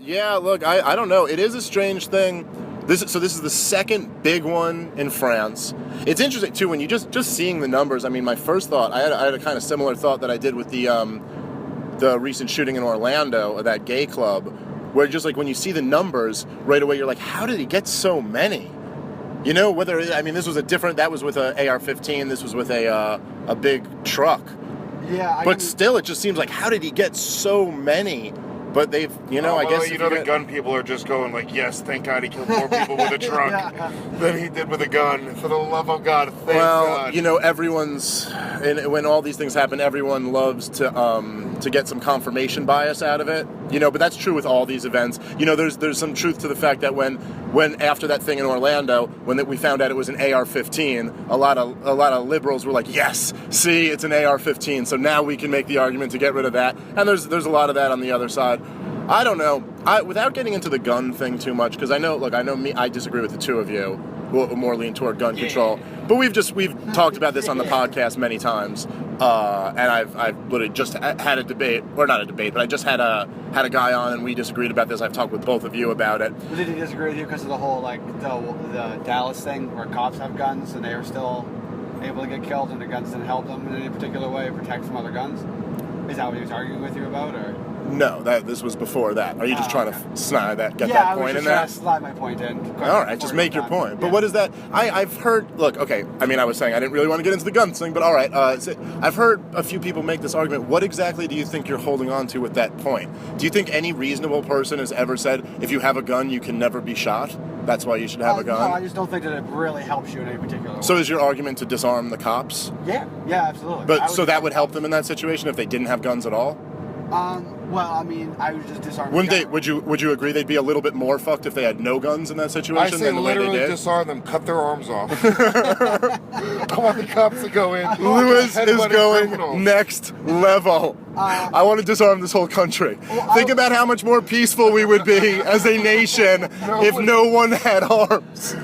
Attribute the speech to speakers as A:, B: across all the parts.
A: Yeah, look, I don't know. It is a strange thing. This is the second big one in France. It's interesting too when you just seeing the numbers. I mean, my first thought, I had a kind of similar thought that I did with the recent shooting in Orlando of that gay club, where just like when you see the numbers right away, you're like, how did he get so many? You know, this was that was with a AR-15. This was with a big truck.
B: Yeah,
A: but still, it just seems like, how did he get so many? But they've, I guess...
C: the gun people are just going like, yes, thank God he killed more people with a truck than he did with a gun. For the love of God, thank God.
A: Everyone's... when all these things happen, everyone loves to get some confirmation bias out of it. But that's true with all these events. There's some truth to the fact that when after that thing in Orlando, when we found out it was an AR-15, a lot of liberals were like, yes, see, it's an AR-15, so now we can make the argument to get rid of that. And there's a lot of that on the other side. I don't know. Without getting into the gun thing too much, because I know I disagree with the two of you, who more lean toward gun control. But we've talked about this on the podcast many times, and I've literally just had a debate, or not a debate, but I just had a guy on, and we disagreed about this. I've talked with both of you about it.
B: But did he disagree with you because of the whole the Dallas thing, where cops have guns and they are still able to get killed, and the guns didn't help them in any particular way protect from other guns? Is that what he was arguing with you about, or?
A: No, this was before that. Are you just trying to get that point in there?
B: Yeah, I was just trying to slide my point in.
A: All right, just make your point. But what is that? I've heard, look, okay, I was saying I didn't really want to get into the gun thing, but all right. I've heard a few people make this argument. What exactly do you think you're holding on to with that point? Do you think any reasonable person has ever said, if you have a gun, you can never be shot? That's why you should have a gun?
B: No, I just don't think that it really helps you in any particular way.
A: So is your argument to disarm the cops?
B: Yeah, absolutely.
A: But so that would help them in that situation if they didn't have guns at all?
B: I would just disarm.
A: Would you agree they'd be a little bit more fucked if they had no guns in that situation
C: than the way they did? I say literally disarm them, cut their arms off. I want the cops to go in.
A: Lewis is going next level. I want to disarm this whole country. Think about how much more peaceful we would be as a nation if no one had arms.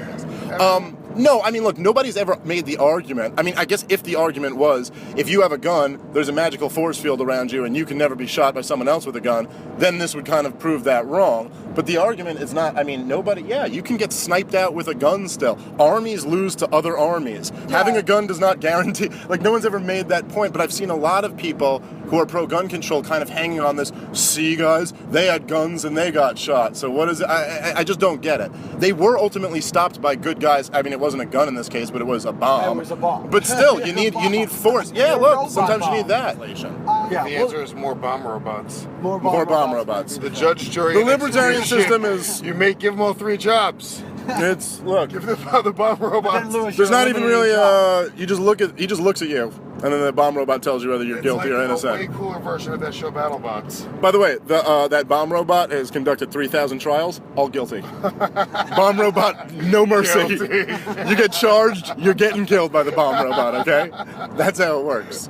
A: No, look, nobody's ever made the argument. I guess if the argument was, if you have a gun, there's a magical force field around you and you can never be shot by someone else with a gun, then this would kind of prove that wrong. But the argument is not, you can get sniped out with a gun still. Armies lose to other armies. Yeah. Having a gun does not guarantee, no one's ever made that point, but I've seen a lot of people who are pro-gun control kind of hanging on this, see guys, they had guns and they got shot. So what is it? I just don't get it. They were ultimately stopped by good guys. It wasn't a gun in this case, but it was a bomb.
B: Yeah, it was a bomb.
A: But still, you need force. Yeah, look, sometimes you need that.
C: The answer is more bomb robots.
A: More bomb robots.
C: The judge, jury,
A: the libertarian system is...
C: You may give them all 3 jobs.
A: Look.
C: Give the bomb robots.
A: There's not even really he just looks at you, and then the bomb robot tells you whether you're guilty or innocent.
C: It's a way cooler version of that show BattleBots.
A: By the way, that bomb robot has conducted 3,000 trials, all guilty. Bomb robot, no mercy. You get charged, you're getting killed by the bomb robot, okay? That's how it works.